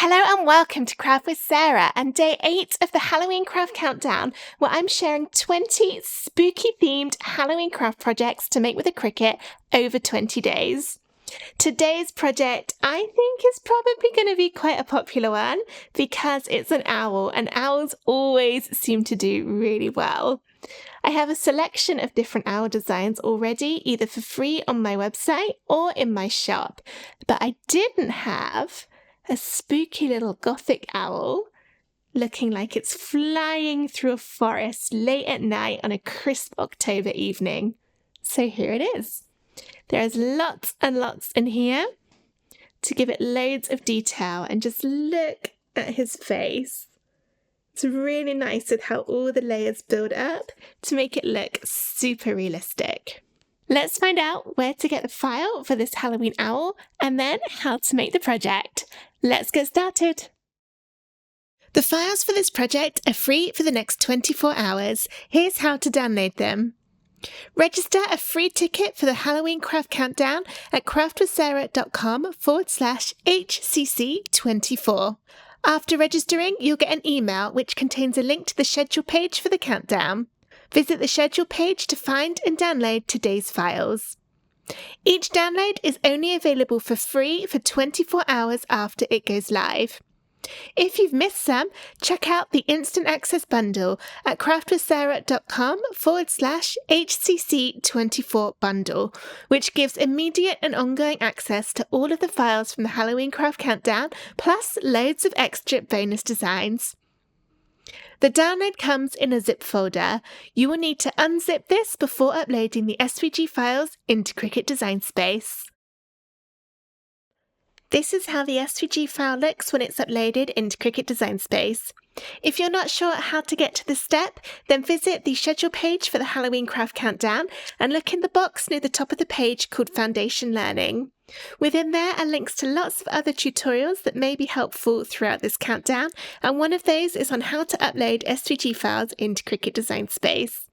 Hello and welcome to Craft with Sarah and day 8 of the Halloween Craft Countdown, where I'm sharing 20 spooky themed Halloween craft projects to make with a Cricut over 20 days. Today's project I think is probably going to be quite a popular one because it's an owl and owls always seem to do really well. I have a selection of different owl designs already, either for free on my website or in my shop, but I didn't have a spooky little gothic owl looking like it's flying through a forest late at night on a crisp October evening. So here it is. There's lots and lots in here to give it loads of detail, and just look at his face. It's really nice with how all the layers build up to make it look super realistic. Let's find out where to get the file for this Halloween owl and then how to make the project. Let's get started. The files for this project are free for the next 24 hours. Here's how to download them. Register a free ticket for the Halloween Craft Countdown at craftwithsarah.com/HCC24. After registering, you'll get an email which contains a link to the schedule page for the countdown. Visit the schedule page to find and download today's files. Each download is only available for free for 24 hours after it goes live. If you've missed some, check out the Instant Access Bundle at craftwithsarah.com/HCC24 bundle, which gives immediate and ongoing access to all of the files from the Halloween Craft Countdown, plus loads of extra bonus designs. The download comes in a zip folder. You will need to unzip this before uploading the SVG files into Cricut Design Space. This is how the SVG file looks when it's uploaded into Cricut Design Space. If you're not sure how to get to this step, then visit the schedule page for the Halloween Craft Countdown and look in the box near the top of the page called Foundation Learning. Within there are links to lots of other tutorials that may be helpful throughout this countdown, and one of those is on how to upload SVG files into Cricut Design Space.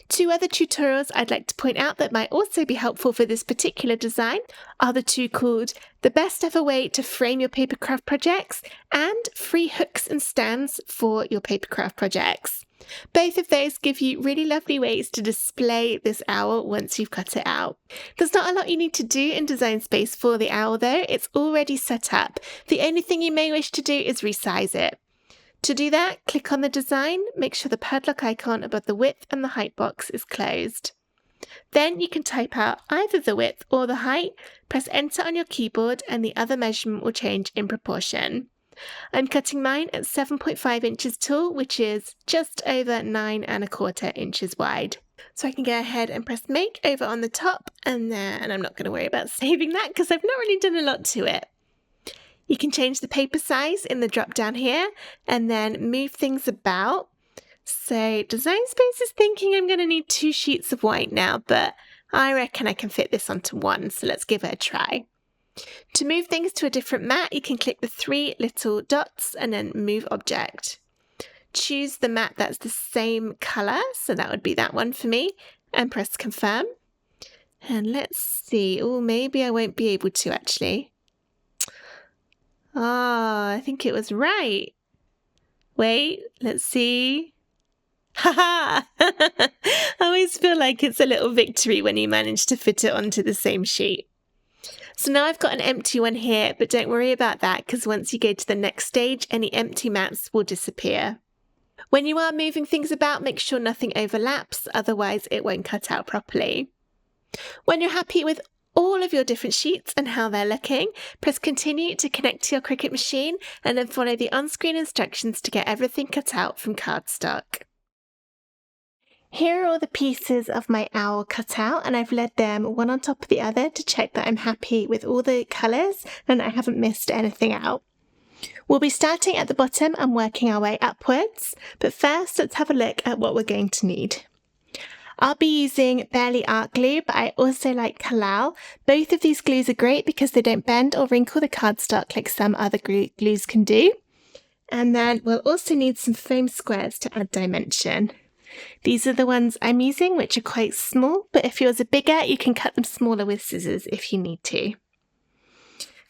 Two other tutorials I'd like to point out that might also be helpful for this particular design are the two called The Best Ever Way to Frame Your Papercraft Projects and Free Hooks and Stands for Your Papercraft Projects. Both of those give you really lovely ways to display this owl once you've cut it out. There's not a lot you need to do in Design Space for the owl though, it's already set up. The only thing you may wish to do is resize it. To do that, click on the design, make sure the padlock icon above the width and the height box is closed. Then you can type out either the width or the height, press enter on your keyboard and the other measurement will change in proportion. I'm cutting mine at 7.5 inches tall, which is just over 9¼ inches wide. So I can go ahead and press make over on the top and I'm not going to worry about saving that because I've not really done a lot to it. You can change the paper size in the drop down here and then move things about. So Design Space is thinking I'm going to need 2 sheets of white now, but I reckon I can fit this onto one, so let's give it a try. To move things to a different mat, you can click the 3 little dots and then move object. Choose the mat that's the same colour, so that would be that one for me, and press confirm. And let's see, maybe I won't be able to actually. I think it was right. Wait, let's see. Haha! I always feel like it's a little victory when you manage to fit it onto the same sheet. So now I've got an empty one here, but don't worry about that because once you go to the next stage, any empty mats will disappear. When you are moving things about, make sure nothing overlaps, otherwise it won't cut out properly. When you're happy with all of your different sheets and how they're looking, press continue to connect to your Cricut machine and then follow the on-screen instructions to get everything cut out from cardstock. Here are all the pieces of my owl cut out and I've laid them one on top of the other to check that I'm happy with all the colours and I haven't missed anything out. We'll be starting at the bottom and working our way upwards, but first let's have a look at what we're going to need. I'll be using Bearly Art Glue, but I also like Collall. Both of these glues are great because they don't bend or wrinkle the cardstock like some other glues can do. And then we'll also need some foam squares to add dimension. These are the ones I'm using, which are quite small, but if yours are bigger, you can cut them smaller with scissors if you need to.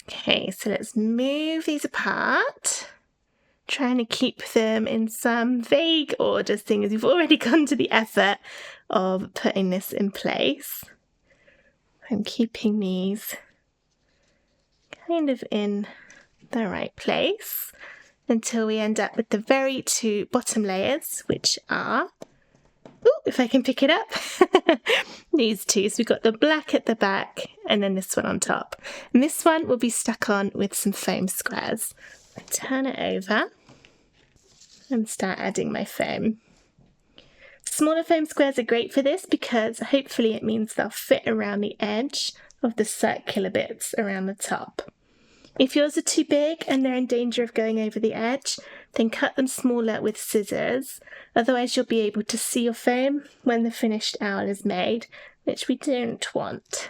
Okay, so let's move these apart. Trying to keep them in some vague order, seeing as you've already gone to the effort of putting this in place. I'm keeping these kind of in the right place until we end up with the very two bottom layers, which are, if I can pick it up, these two. So we've got the black at the back and then this one on top. And this one will be stuck on with some foam squares. I'll turn it over and start adding my foam. Smaller foam squares are great for this because hopefully it means they'll fit around the edge of the circular bits around the top. If yours are too big and they're in danger of going over the edge, then cut them smaller with scissors, otherwise you'll be able to see your foam when the finished owl is made, which we don't want.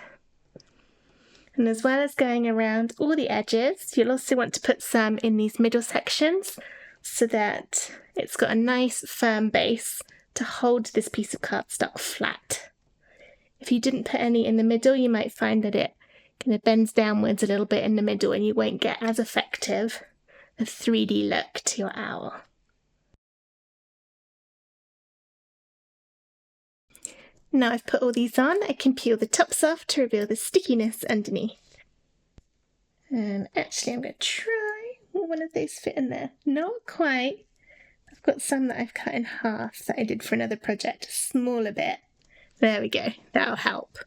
And as well as going around all the edges, you'll also want to put some in these middle sections so that it's got a nice firm base to hold this piece of cardstock flat. If you didn't put any in the middle, you might find that it kind of bends downwards a little bit in the middle and you won't get as effective a 3D look to your owl. Now I've put all these on, I can peel the tops off to reveal the stickiness underneath. And actually I'm going to try, will one of those fit in there? Not quite. I've got some that I've cut in half that I did for another project, a smaller bit. There we go, that'll help.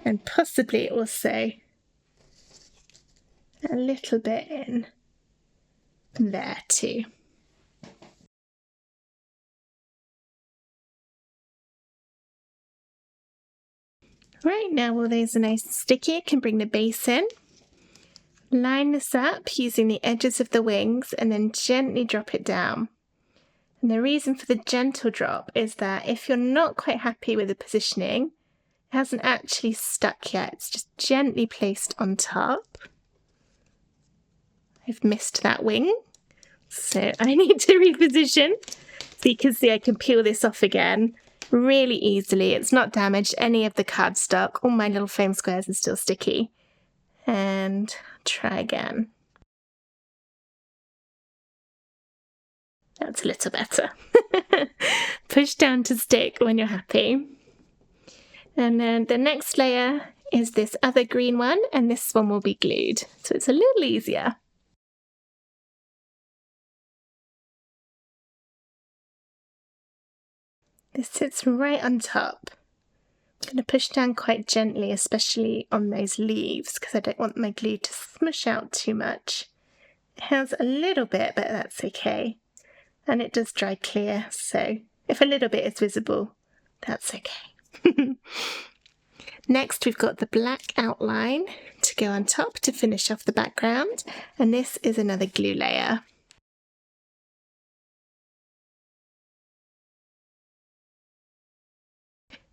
And possibly also a little bit in there too. Right, now all those are nice and sticky, I can bring the base in. Line this up using the edges of the wings and then gently drop it down. And the reason for the gentle drop is that if you're not quite happy with the positioning, it hasn't actually stuck yet, it's just gently placed on top. I've missed that wing, so I need to reposition. So you can see I can peel this off again really easily. It's not damaged any of the cardstock. All my little foam squares are still sticky. And try again. That's a little better. Push down to stick when you're happy. And then the next layer is this other green one, and this one will be glued, so it's a little easier. This sits right on top. I'm going to push down quite gently, especially on those leaves, because I don't want my glue to smush out too much. It has a little bit, but that's okay. And it does dry clear, so if a little bit is visible, that's okay. Next, we've got the black outline to go on top to finish off the background, and this is another glue layer.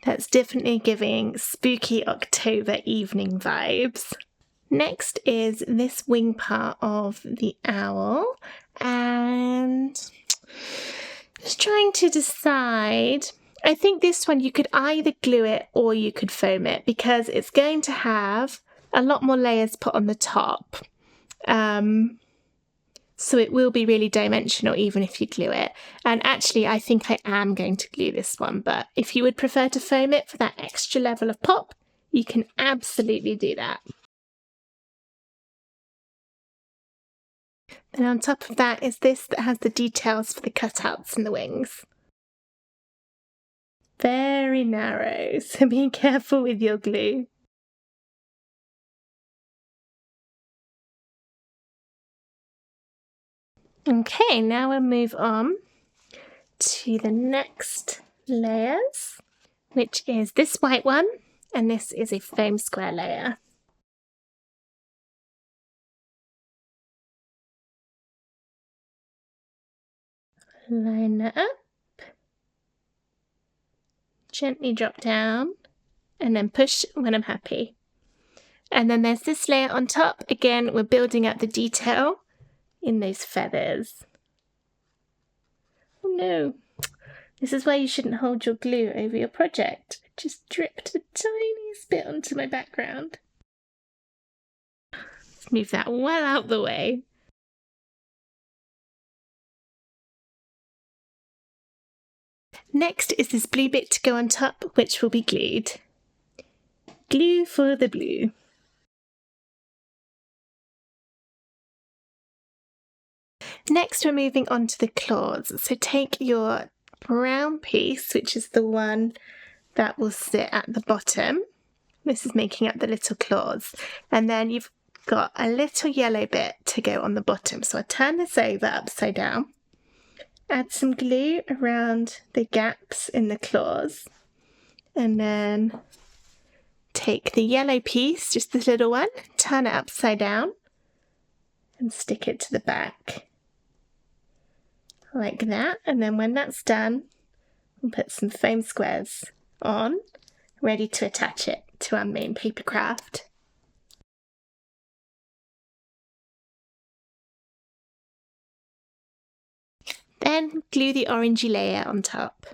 That's definitely giving spooky October evening vibes. Next is this wing part of the owl, and just trying to decide. I think this one you could either glue it or you could foam it because it's going to have a lot more layers put on the top. So it will be really dimensional even if you glue it. And actually I think I am going to glue this one, but if you would prefer to foam it for that extra level of pop, you can absolutely do that. And on top of that is this that has the details for the cutouts and the wings. Very narrow, so be careful with your glue. Okay, now we'll move on to the next layers, which is this white one, and this is a foam square layer. Line that up. Gently drop down and then push when I'm happy. And then there's this layer on top. Again, we're building up the detail in those feathers. Oh no, this is why you shouldn't hold your glue over your project. It just dripped the tiniest bit onto my background. It's Just move that well out the way. Next is this blue bit to go on top, which will be glued. Glue for the blue. Next, we're moving on to the claws. So take your brown piece, which is the one that will sit at the bottom. This is making up the little claws. And then you've got a little yellow bit to go on the bottom. So I turn this over upside down. Add some glue around the gaps in the claws. And then take the yellow piece, just this little one, turn it upside down and stick it to the back. Like that, and then when that's done, we'll put some foam squares on, ready to attach it to our main paper craft. Then glue the orangey layer on top.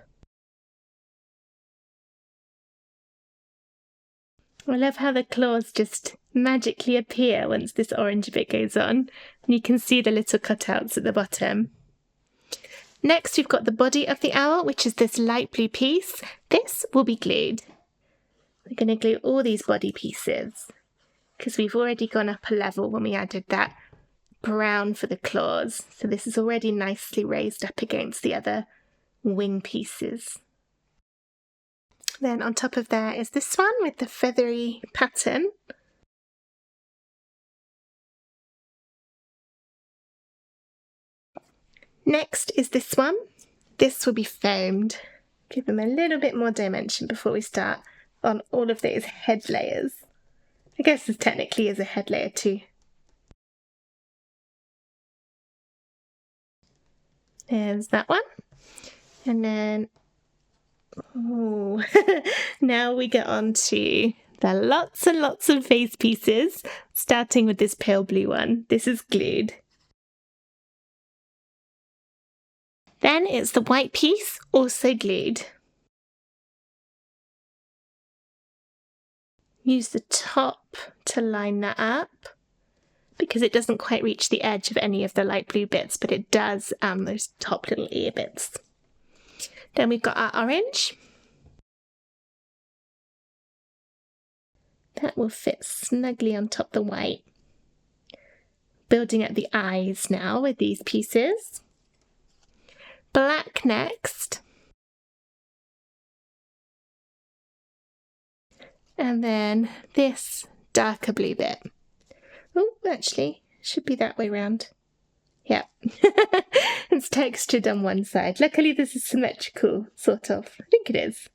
I love how the claws just magically appear once this orange bit goes on, and you can see the little cutouts at the bottom. Next, we've got the body of the owl, which is this light blue piece. This will be glued. We're going to glue all these body pieces because we've already gone up a level when we added that brown for the claws. So this is already nicely raised up against the other wing pieces. Then on top of there is this one with the feathery pattern. Next is this one. This will be foamed. Give them a little bit more dimension before we start on all of those head layers. I guess this technically is a head layer too. There's that one. And then, oh, now we get on to the lots and lots of face pieces, starting with this pale blue one. This is glued. Then it's the white piece, also glued. Use the top to line that up because it doesn't quite reach the edge of any of the light blue bits, but it does those top little ear bits. Then we've got our orange. That will fit snugly on top the white. Building up the eyes now with these pieces. Black next. And then this darker blue bit. Oh, actually, should be that way round. Yeah. It's textured on one side. Luckily, this is symmetrical, sort of. I think it is.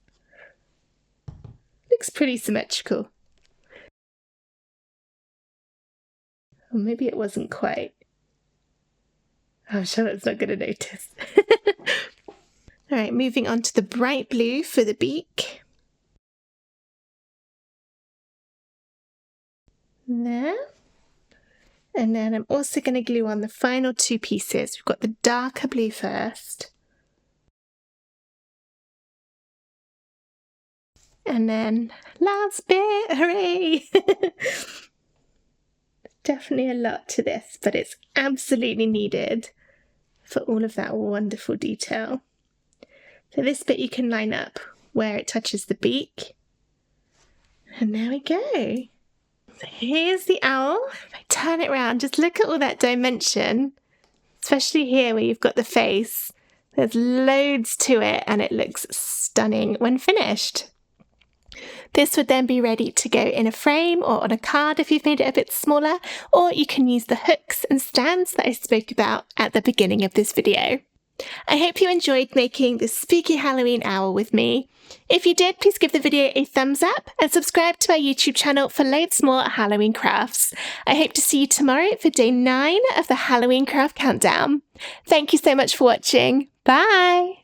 Looks pretty symmetrical. Or maybe it wasn't quite. I'm sure that's not going to notice. Alright, moving on to the bright blue for the beak. There. And then I'm also going to glue on the final two pieces. We've got the darker blue first. And then last bit, hooray! Definitely a lot to this, but it's absolutely needed for all of that wonderful detail. So this bit you can line up where it touches the beak. And there we go. So here's the owl. If I turn it around, just look at all that dimension, especially here where you've got the face. There's loads to it and it looks stunning when finished. This would then be ready to go in a frame or on a card if you've made it a bit smaller, or you can use the hooks and stands that I spoke about at the beginning of this video. I hope you enjoyed making this spooky Halloween owl with me. If you did, please give the video a thumbs up and subscribe to my YouTube channel for loads more Halloween crafts. I hope to see you tomorrow for day 9 of the Halloween craft countdown. Thank you so much for watching. Bye!